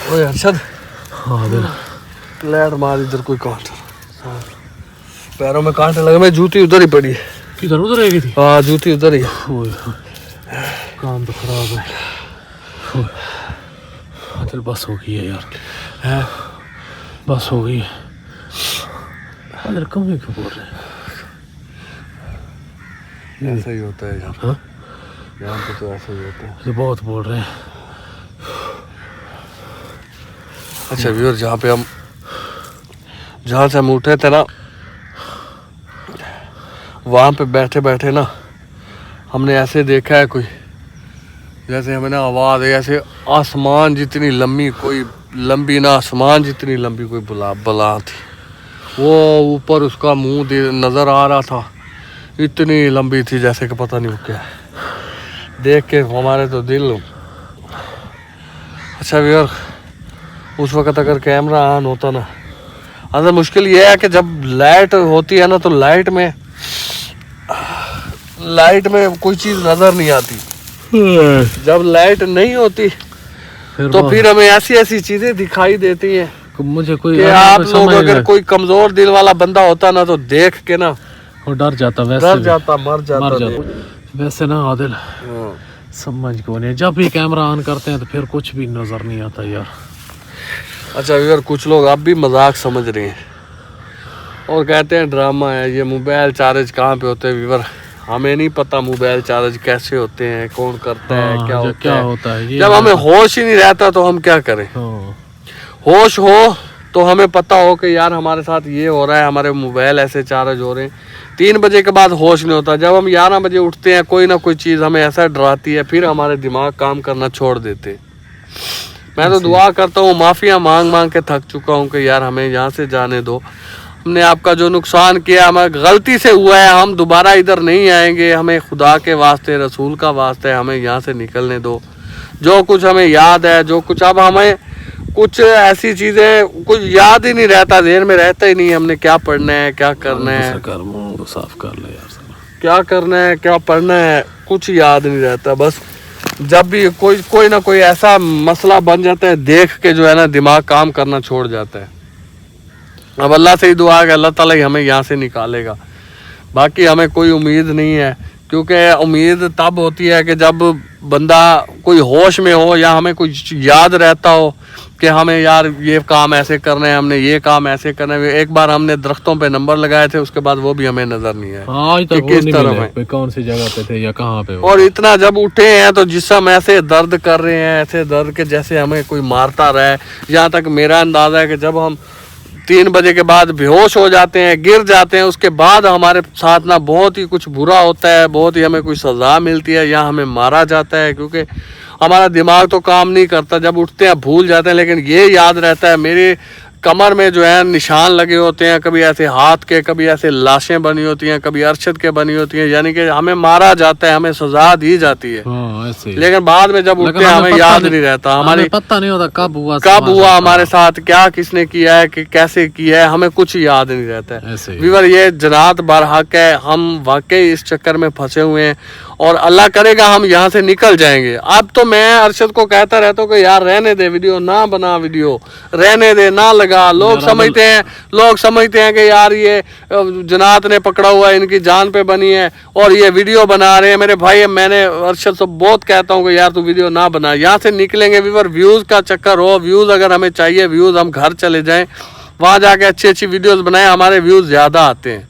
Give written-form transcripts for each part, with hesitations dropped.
ओए अरशद, हाँ दिल प्लेट मार इधर, कोई कांटा पैरों में कांटे लगे। मैं जूती उधर ही पड़ी है। किधर उधर रह गई थी? हाँ जूती उधर ही है। काम तो खराब है। दिल बस हो गई है यार, है बस हो गई है। अरे कम ही क्यों बोल रहे हैं? ऐसा ही होता है यार। हाँ यहाँ पे तो ऐसा ही होता है। ये बहुत बोल रहे हैं। अच्छा व्यूअर, जहाँ से हम उठे थे ना, वहाँ पे बैठे बैठे ना हमने ऐसे देखा है, कोई जैसे हमें ना आवाज़ है ऐसे आसमान जितनी लंबी, कोई लंबी ना आसमान जितनी लंबी कोई बला थी। वो ऊपर उसका मुंह नज़र आ रहा था, इतनी लंबी थी जैसे कि पता नहीं वो क्या है। देख के हमारे तो दिल। अच्छा व्यूअर, उस वक़्त अगर कैमरा ऑन होता ना, अगर मुश्किल ये है कि जब लाइट होती है ना तो लाइट में कोई चीज़ नज़र नहीं आती। जब लाइट नहीं होती तो फिर हमें ऐसी ऐसी चीज़ें दिखाई देती हैं। मुझे कोई कि आप लोग अगर कोई कमज़ोर दिल वाला बंदा होता ना तो देख के ना वो डर जाता, वैसे डर जाता, मर जाता। वैसे ना आदिल समझ को नहीं, जब भी कैमरा ऑन करते हैं तो फिर कुछ भी नज़र नहीं आता यार। अच्छा व्यूअर, कुछ लोग अब भी मजाक समझ रहे हैं और कहते हैं ड्रामा है, ये मोबाइल चार्ज कहाँ पे होते हैं। व्यूअर, हमें नहीं पता मोबाइल चार्ज कैसे होते हैं, कौन करता है, क्या होता है। जब हमें होश ही नहीं रहता तो हम क्या करें। होश हो तो हमें पता हो कि यार हमारे साथ ये हो रहा है, हमारे मोबाइल ऐसे चार्ज हो रहे हैं। 3 बजे के बाद होश नहीं होता। जब हम 11 बजे उठते हैं कोई ना कोई चीज़ हमें ऐसा डराती है, फिर हमारे दिमाग काम करना छोड़ देते। मैं तो दुआ करता हूँ, माफ़िया मांग मांग के थक चुका हूँ कि यार हमें यहाँ से जाने दो। हमने आपका जो नुकसान किया हमें गलती से हुआ है, हम दोबारा इधर नहीं आएंगे। हमें खुदा के वास्ते, रसूल का वास्ते हमें यहाँ से निकलने दो। जो कुछ हमें याद है, जो कुछ, अब हमें कुछ ऐसी चीज़ें कुछ याद ही नहीं रहता, देर में रहता ही नहीं। हमने क्या पढ़ना है, क्या करना है, साफ कर ले यार, क्या करना है, क्या पढ़ना है, कुछ याद नहीं रहता। बस जब भी कोई ना कोई ऐसा मसला बन जाता है, देख के जो है ना दिमाग काम करना छोड़ जाता है। अब अल्लाह से ही दुआ है कि अल्लाह ताला ही हमें यहाँ से निकालेगा। बाकी हमें कोई उम्मीद नहीं है, क्योंकि उम्मीद तब होती है कि जब बंदा कोई होश में हो या हमें कुछ याद रहता हो कि हमें यार ये काम ऐसे करना है, हमने ये काम ऐसे करना है। एक बार हमने दरख्तों पे नंबर लगाए थे, उसके बाद वो भी हमें नजर नहीं आया। हाँ, तो किस तरफ है, कौन सी जगह पे थे या कहाँ पे। और इतना जब उठे हैं तो जिस्म ऐसे दर्द कर रहे हैं, ऐसे दर्द के जैसे हमें कोई मारता रहा है। यहाँ तक मेरा अंदाजा है कि जब हम 3 बजे के बाद बेहोश हो जाते हैं, गिर जाते हैं, उसके बाद हमारे साथ ना बहुत ही कुछ बुरा होता है, बहुत ही हमें कोई सज़ा मिलती है या हमें मारा जाता है। क्योंकि हमारा दिमाग तो काम नहीं करता, जब उठते हैं भूल जाते हैं। लेकिन ये याद रहता है, मेरे कमर में जो है निशान लगे होते हैं, कभी ऐसे हाथ के, कभी ऐसे लाशें बनी होती हैं, कभी अरशद के बनी होती हैं। यानी कि हमें मारा जाता है, हमें सज़ा दी जाती है। ऐसे। लेकिन बाद में जब उठते हैं हमें याद नहीं रहता, हमारी पता नहीं होता कब हुआ हमारे साथ, क्या किसने किया है, कि कैसे किया है, हमें कुछ याद नहीं रहता है। व्यूअर, ये जनात बरहक है, हम वाकई इस चक्कर में फंसे हुए हैं और अल्लाह करेगा हम यहाँ से निकल जाएंगे। अब तो मैं अरशद को कहता रहता हूँ कि यार रहने दे, वीडियो ना बना, वीडियो रहने दे, ना लगा। लोग समझते हैं कि यार ये जनात ने पकड़ा हुआ है, इनकी जान पे बनी है और ये वीडियो बना रहे हैं। मेरे भाई, मैंने अरशद से बहुत कहता हूँ कि यार तू वीडियो ना बना, यहाँ से निकलेंगे। व्यूअर, व्यूज़ का चक्कर हो, व्यूज़ अगर हमें चाहिए, व्यूज़, हम घर चले जाएं, वहाँ जाके अच्छी अच्छी वीडियोस बनाएं, हमारे व्यूज़ ज़्यादा आते हैं।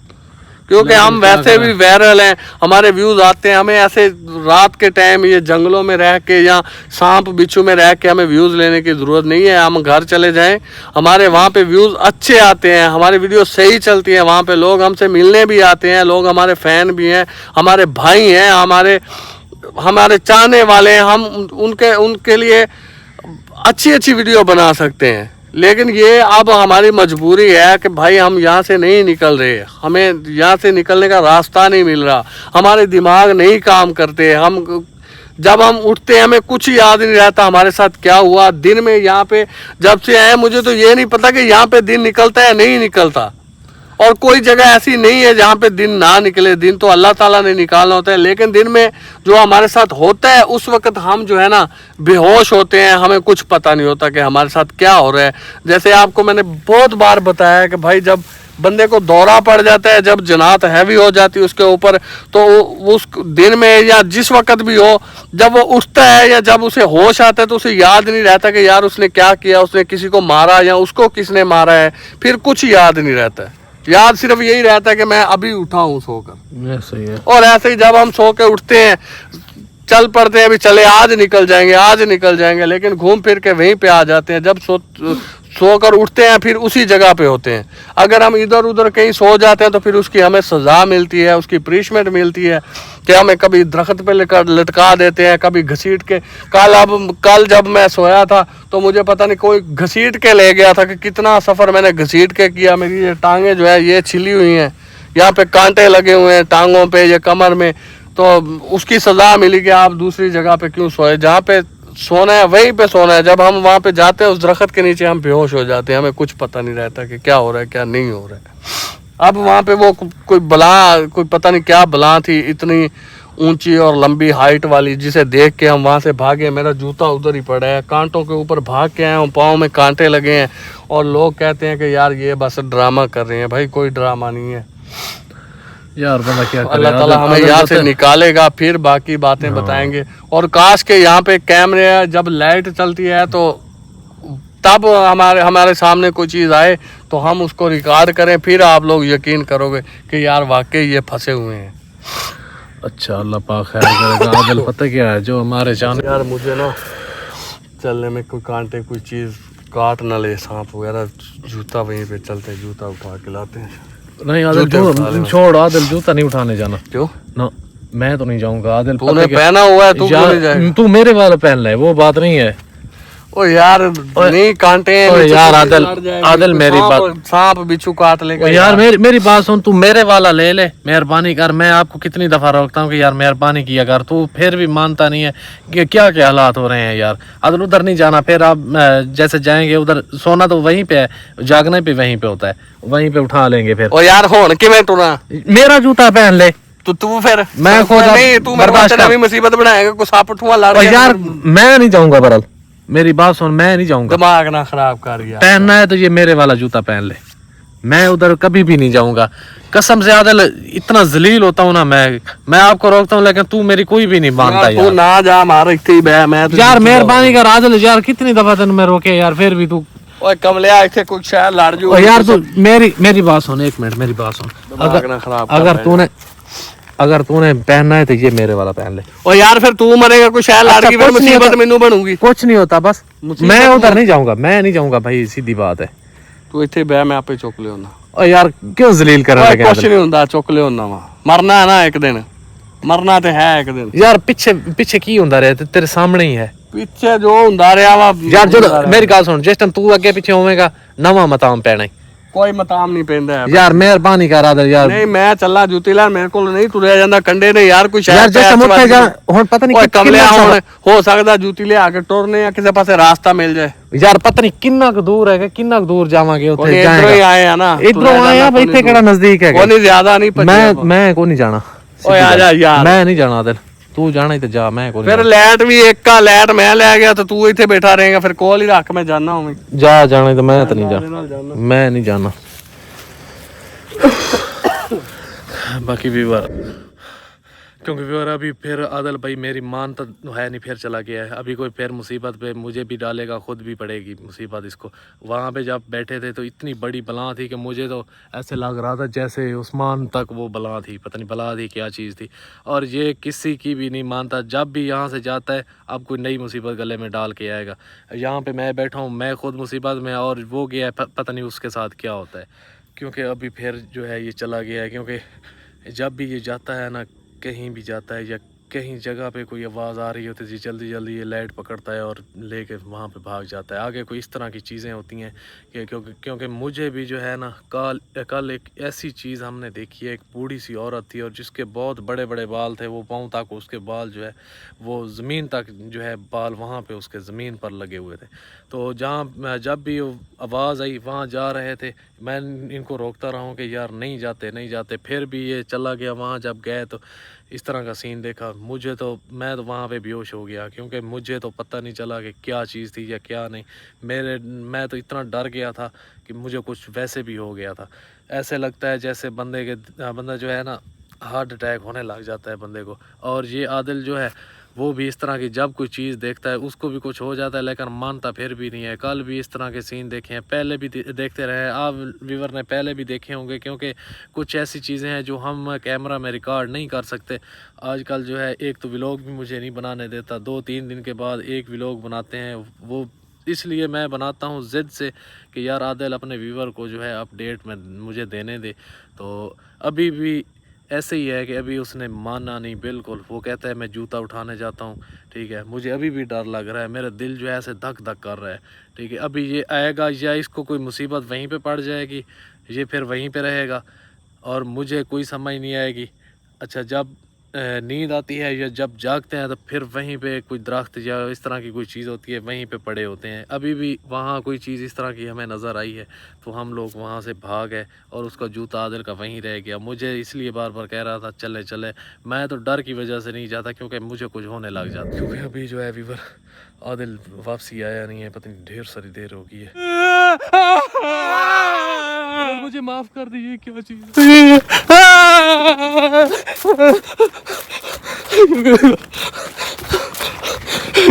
क्योंकि हम वैसे भी वायरल हैं, हमारे व्यूज़ आते हैं। हमें ऐसे रात के टाइम ये जंगलों में रह के या सांप बिच्छू में रह के हमें व्यूज़ लेने की ज़रूरत नहीं है। हम घर चले जाएं, हमारे वहाँ पे व्यूज़ अच्छे आते हैं, हमारी वीडियो सही चलती है। वहाँ पे लोग हमसे मिलने भी आते हैं, लोग हमारे फ़ैन भी हैं, हमारे भाई हैं, हमारे चाहने वाले हैं। हम उनके लिए अच्छी वीडियो बना सकते हैं। लेकिन ये अब हमारी मजबूरी है कि भाई हम यहाँ से नहीं निकल रहे, हमें यहाँ से निकलने का रास्ता नहीं मिल रहा, हमारे दिमाग नहीं काम करते। जब हम उठते हैं हमें कुछ याद नहीं रहता हमारे साथ क्या हुआ दिन में। यहाँ पे जब से आए मुझे तो ये नहीं पता कि यहाँ पे दिन निकलता है नहीं निकलता। और कोई जगह ऐसी नहीं है जहाँ पे दिन ना निकले। दिन तो अल्लाह ताला ने निकालना होता है, लेकिन दिन में जो हमारे साथ होता है उस वक्त हम जो है ना बेहोश होते हैं, हमें कुछ पता नहीं होता कि हमारे साथ क्या हो रहा है। जैसे आपको मैंने बहुत बार बताया है कि भाई जब बंदे को दौरा पड़ जाता है, जब जनात हैवी हो जाती है उसके ऊपर, तो उस दिन में या जिस वक्त भी हो, जब वो उठता है या जब उसे होश आता है तो उसे याद नहीं रहता कि यार उसने क्या किया, उसने किसी को मारा या उसको किसने मारा है, फिर कुछ याद नहीं रहता है। याद सिर्फ यही रहता है कि मैं अभी उठा हूँ सोकर। ऐसे ही है। और ऐसे ही जब हम सो के उठते हैं, चल पड़ते हैं, अभी चले आज निकल जाएंगे, आज निकल जाएंगे, लेकिन घूम फिर के वहीं पे आ जाते हैं। जब सोकर उठते हैं फिर उसी जगह पे होते हैं। अगर हम इधर उधर कहीं सो जाते हैं तो फिर उसकी हमें सजा मिलती है, उसकी पनिशमेंट मिलती है कि हमें कभी दरख्त पे लटका देते हैं, कभी घसीट के। कल जब मैं सोया था तो मुझे पता नहीं कोई घसीट के ले गया था, कि कितना सफ़र मैंने घसीट के किया। मेरी ये टांगें जो है ये छिली हुई हैं, यहाँ पे कांटे लगे हुए हैं टांगों पे, ये कमर में। तो उसकी सज़ा मिली कि आप दूसरी जगह पे क्यों सोए, जहाँ पे सोना है वहीं पे सोना है। जब हम वहाँ पे जाते हैं उस दरख्त के नीचे हम बेहोश हो जाते हैं, हमें कुछ पता नहीं रहता कि क्या हो रहा है क्या नहीं हो रहा है। अब वहाँ पे वो कोई बला, कोई पता नहीं क्या बला थी इतनी ऊंची और लंबी हाइट वाली, जिसे देख के हम वहाँ से भागे। मेरा जूता उधर ही पड़ा है, कांटों के ऊपर भाग के आए हूँ, पाँव में कांटे लगे हैं। और लोग कहते हैं कि यार ये बस ड्रामा कर रहे हैं। भाई कोई ड्रामा नहीं है यार, बंदा क्या करे। अल्लाह ताला हमें यहाँ से निकालेगा, फिर बाकी बातें बताएंगे। और काश के यहाँ पे कैमरे है, जब लाइट चलती है तो तब हमारे सामने कोई चीज़ आए तो हम उसको रिकॉर्ड करें, फिर आप लोग यकीन करोगे कि यार वाकई ये फंसे हुए हैं। अच्छा, अल्लाह पाक खैर करेगा। आदिल पता क्या है, जो हमारे जान यार मुझे ना चलने में कोई कांटे कोई चीज़ काट ना ले, सांप वगैरह, जूता वहीं पे चलते, जूता उठा के लाते हैं। नहीं आदिल, छोड़ आदिल, जूता नहीं उठाने जाना। क्यों ना, मैं तो नहीं जाऊंगा आदिल। तूने पहना हुआ है, तू क्यों नहीं जाएगा? तू मेरे वाला पहन ले, वो बात नहीं है। ओ यार नहीं कांटे हैं यार आदिल मेरी बात, सांप बिच्छू काट लेगा यार। मेरी बात सुन, तू मेरे वाला ले ले, मेहरबानी कर। मैं आपको कितनी दफा रोकता हूँ कि यार मेहरबानी किया कर, तू फिर भी मानता नहीं है कि क्या क्या हालात हो रहे हैं यार। आदिल उधर नहीं जाना, फिर आप जैसे जाएंगे उधर, सोना तो वहीं पे है, जागना भी वहीं पे होता है, वहीं पे उठा लेंगे फिर। ओ यार होन कि मैं टुरा, मेरा जूता पहन ले तू फिर मैं खुद नहीं, तू मेरे मुसीबत बनाएगा, कुछ सांप उठवा ला यार। मैं नहीं जाऊंगा बरल, मेरी बात सुन, मैं नहीं जाऊंगा। दिमाग ना खराब कर यार। पहनना है तो ये मेरे वाला जूता पहन ले, मैं उधर कभी भी नहीं जाऊंगा कसम से। आदिल इतना जलील होता हूँ ना मैं आपको रोकता हूँ, लेकिन तू मेरी कोई भी नहीं मानता यार। तू ना जा, मार इत्थे ही बह, मैं यार मेहरबानी कर आदिल यार, कितनी दफा तेन मैं रोके यार, फिर भी तू। ओए कमलिया इत्थे कुछ शायद लड़ जू यार। तू मेरी बात सुन, एक मिनट मेरी बात सुन। अगर तूने पहनना है तो ये मेरे वाला पहन ले। और यार फिर तू मरेगा, कुछ शायद लड़ की, फिर मुसीबत मेनू बनूंगी। कुछ नहीं होता, बस मैं उधर नहीं जाऊंगा, मैं नहीं जाऊंगा भाई, सीधी बात है। तू इत्थे बह, मैं आपे चुक ले होना। और यार क्यों जलील कर रहा है? कुछ नहीं होता, चुक ले होना वा, मरना है ना एक दिन, मरना तो है एक दिन। यार पीछे की हुंदा रहे, तेरे सामने ही है। पीछे जो हुंदा रहा वा यार, जो मेरी गल सुन, जिस टाइम तू अगे पीछे होवेगा नवा मताम पैना ही, कोई मताम नहीं पेंदा है यार। मेहरबानी कर आदर यार। नहीं मैं चला जूती लाल, मेरे को नहीं तुरया जांदा कंडे ने यार। कुछ यार जिस टाइम उत्ते जा हुन पता नहीं कमलिया हो सकदा जूती ले आके टुरने या किसी पासे रास्ता मिल जाए। यार पता नहीं किन्ना क दूर है, किन्ना क दूर जावांगे उत्थे, जाएगा। इधरों ही आए हैं ना, इधरों आए हैं, इत्थे केड़ा नजदीक है? कोई ज्यादा नहीं, मैं को नहीं जाना। ओए आ जा यार, मैं नहीं जाना आदिल, तू जाना ही तो जा, मैं को नहीं। फिर लाइट भी एक का लाइट मैं ले गया तो तू इत्थे बैठा रहेगा, फिर कॉल ही रख, मैं जाना हूं। जा जाना तो मैं तो नहीं जाना, मैं नहीं जाना। बाकी व्यूअर, क्योंकि व्यूअर अभी फिर आदिल भाई मेरी मान तो है नहीं, फिर चला गया है। अभी कोई फिर मुसीबत पे मुझे भी डालेगा, खुद भी पड़ेगी मुसीबत इसको। वहाँ पे जब बैठे थे तो इतनी बड़ी बला थी कि मुझे तो ऐसे लग रहा था जैसे उस्मान तक वो बला थी, पता नहीं बला थी क्या चीज़ थी। और ये किसी की भी नहीं मानता, जब भी यहाँ से जाता है अब कोई नई मुसीबत गले में डाल के आएगा। यहाँ पर मैं बैठा हूँ, मैं खुद मुसीबत में, और वो गया है, पता नहीं उसके साथ क्या होता है। क्योंकि अभी फिर जो है ये चला गया है, क्योंकि जब भी ये जाता है ना, कहीं भी जाता है या कहीं जगह पे कोई आवाज़ आ रही होती थी, जल्दी जल्दी ये लाइट पकड़ता है और लेके वहाँ पे भाग जाता है। आगे कोई इस तरह की चीज़ें होती हैं कि क्योंकि मुझे भी जो है ना, कल एक ऐसी चीज़ हमने देखी है। एक बूढ़ी सी औरत थी और जिसके बहुत बड़े बड़े बाल थे, वो पाँव तक उसके बाल जो है वो ज़मीन तक जो है बाल वहाँ पे उसके ज़मीन पर लगे हुए थे। तो जहाँ जब भी आवाज़ आई वहाँ जा रहे थे, मैं इनको रोकता रहा हूँ कि यार नहीं जाते नहीं जाते, फिर भी ये चला गया। वहाँ जब गए तो इस तरह का सीन देखा। मैं तो वहाँ पे बेहोश हो गया, क्योंकि मुझे तो पता नहीं चला कि क्या चीज़ थी या क्या नहीं। मैं तो इतना डर गया था कि मुझे कुछ वैसे भी हो गया था। ऐसे लगता है जैसे बंदा जो है ना, हार्ट अटैक होने लग जाता है बंदे को। और ये आदिल जो है वो भी इस तरह की जब कोई चीज़ देखता है उसको भी कुछ हो जाता है, लेकिन मानता फिर भी नहीं है। कल भी इस तरह के सीन देखे हैं, पहले भी देखते रहे। आप व्यूअर ने पहले भी देखे होंगे, क्योंकि कुछ ऐसी चीज़ें हैं जो हम कैमरा में रिकॉर्ड नहीं कर सकते। आजकल जो है एक तो व्लॉग भी मुझे नहीं बनाने देता, 2-3 दिन के बाद एक व्लॉग बनाते हैं। वो इसलिए मैं बनाता हूँ ज़िद से कि यार आदिल अपने व्यूअर को जो है अपडेट में मुझे देने दे। तो अभी भी ऐसे ही है कि अभी उसने माना नहीं बिल्कुल। वो कहता है मैं जूता उठाने जाता हूँ, ठीक है। मुझे अभी भी डर लग रहा है, मेरा दिल जो है ऐसे धक धक कर रहा है, ठीक है। अभी ये आएगा या इसको कोई मुसीबत वहीं पे पड़ जाएगी, ये फिर वहीं पे रहेगा और मुझे कोई समझ नहीं आएगी। अच्छा, जब नींद आती है या जब जागते हैं तो फिर वहीं पे कोई दरख्त या इस तरह की कोई चीज़ होती है, वहीं पे पड़े होते हैं। अभी भी वहाँ कोई चीज़ इस तरह की हमें नज़र आई है तो हम लोग वहाँ से भाग गए और उसका जूता आदिल का वहीं रह गया। मुझे इसलिए बार बार कह रहा था चले चले, मैं तो डर की वजह से नहीं जाता क्योंकि मुझे कुछ होने लग जाता। क्योंकि अभी जो है व्यूअर आदिल वापसी आया नहीं है, पता नहीं ढेर सारी देर हो गई है। मुझे माफ़ कर दीजिए, क्या चीज़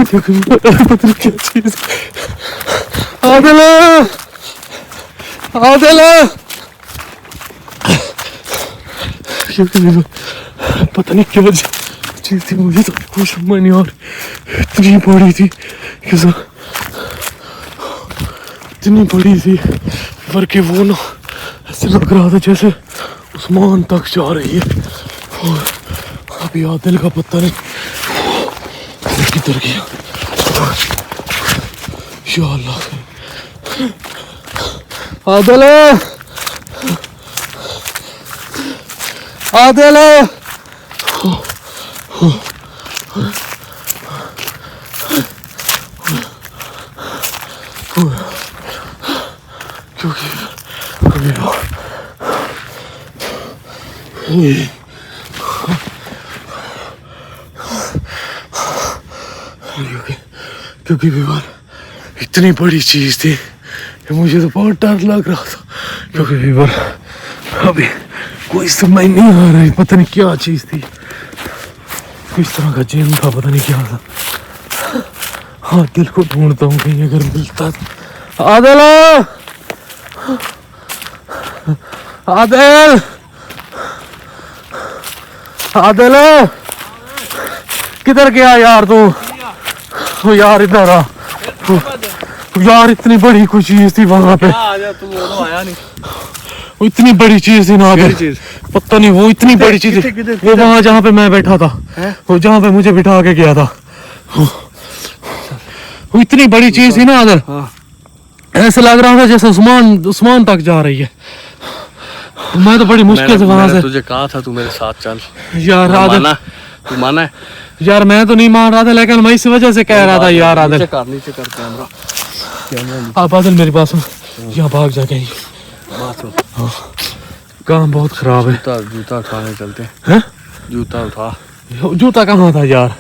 क्या चीज़ आदिल पता नहीं क्या चीज़ थी, मुझे तो कुछ समझ नहीं आ रही। इतनी बड़ी थी कैसा, इतनी बड़ी थी पर के वो ना ऐसे लग रहा था जैसे आसमान तक जा रही है। और अभी आदिल का पता नहीं किधर गया। या अल्लाह, आदिल आदिल क्योंकि क्योंकि बीमार इतनी बड़ी चीज थी कि मुझे तो बहुत डर लग रहा था। क्योंकि बीमार अभी कोई समझ नहीं आ रही, पता नहीं क्या चीज थी, किस तरह का जिन था, पता नहीं क्या था। हाँ, दिल को ढूंढता हूँ कहीं अगर मिलता तो। आदिल आदिल आदिल किधर गया यार तू? यार इधर आ यार, इतनी बड़ी कोई चीज थी वहां पे। तू आया नहीं, वो इतनी बड़ी चीज थी ना, पता नहीं वो इतनी बड़ी चीज थी। वो वहां जहाँ पे मैं बैठा था, वो जहाँ पे मुझे बिठा के गया था, वो इतनी बड़ी चीज थी ना आदिल। ऐसे लग रहा था जैसे उस्मान तक जा रही है। मैं तो बड़ी मुश्किल से वहां से तुझे कहा था तू मेरे साथ चल यार। आदिल तू माना है यार, मैं तो नहीं मान रहा था, लेकिन मैं इस वजह से कह रहा था यार। आदिल नीचे कर कैमरा। आप आदिल मेरी बात सुन, यहाँ भाग जा कहीं। हाँ, काम बहुत खराब है। जूता उठाने चलते हैं। जूता उठा। जूता कहाँ था यार?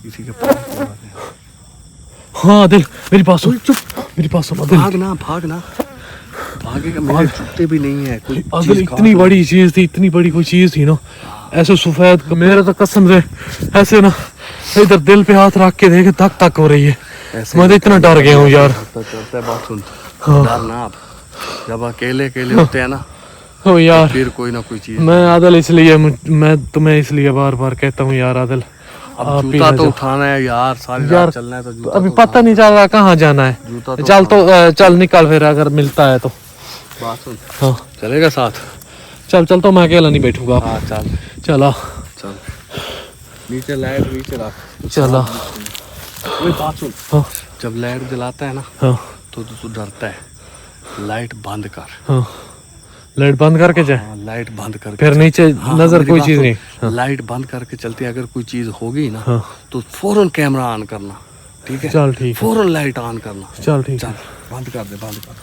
किसी के हाँ आदिल मेरी बात सुन, चुप मेरी बात सुन। भागना भागेगा, मेरे जूते भी नहीं है कोई। आदिल इतनी बड़ी चीज थी, इतनी बड़ी कोई चीज थी ना, ऐसे सफेद, मेरा तो कसम से ऐसे ना इधर दिल पे हाथ रख के देखे धक धक हो रही है। मैं तो इतना डर गया हूँ यार। बात सुन, हाँ। डरना आप जब अकेले होते हैं ना, हो यार, फिर कोई ना कोई चीज। मैं आदिल इसलिए मैं तुम्हें इसलिए बार बार कहता हूँ यार आदिल, अब जूता तो उठाना है यार, सारी रात चलना है तो जूता अभी पता नहीं चल रहा कहाँ जाना है। चल तो चल निकल फिर, अगर मिलता है तो। बात सुन, हाँ चलेगा साथ? चल तो मैं अकेला नहीं बैठूंगा। हाँ चल चला चल। नीचे लाइट नीचे रख। चलो वही बात सुन, हाँ जब लाइट जलाता है ना हाँ तो तू डरता है, लाइट बंद कर। हाँ लाइट बंद करके जाए, हाँ, लाइट बंद करके फिर चल। नीचे हाँ, नजर मेरी कोई बात चीज सुन, नहीं। हाँ। लाइट बंद करके चलती है, अगर कोई चीज होगी ना हाँ। तो फौरन कैमरा ऑन करना, ठीक है? चल ठीक है, फौरन लाइट ऑन करना। चल ठीक है। चल बंद कर दे, बंद कर।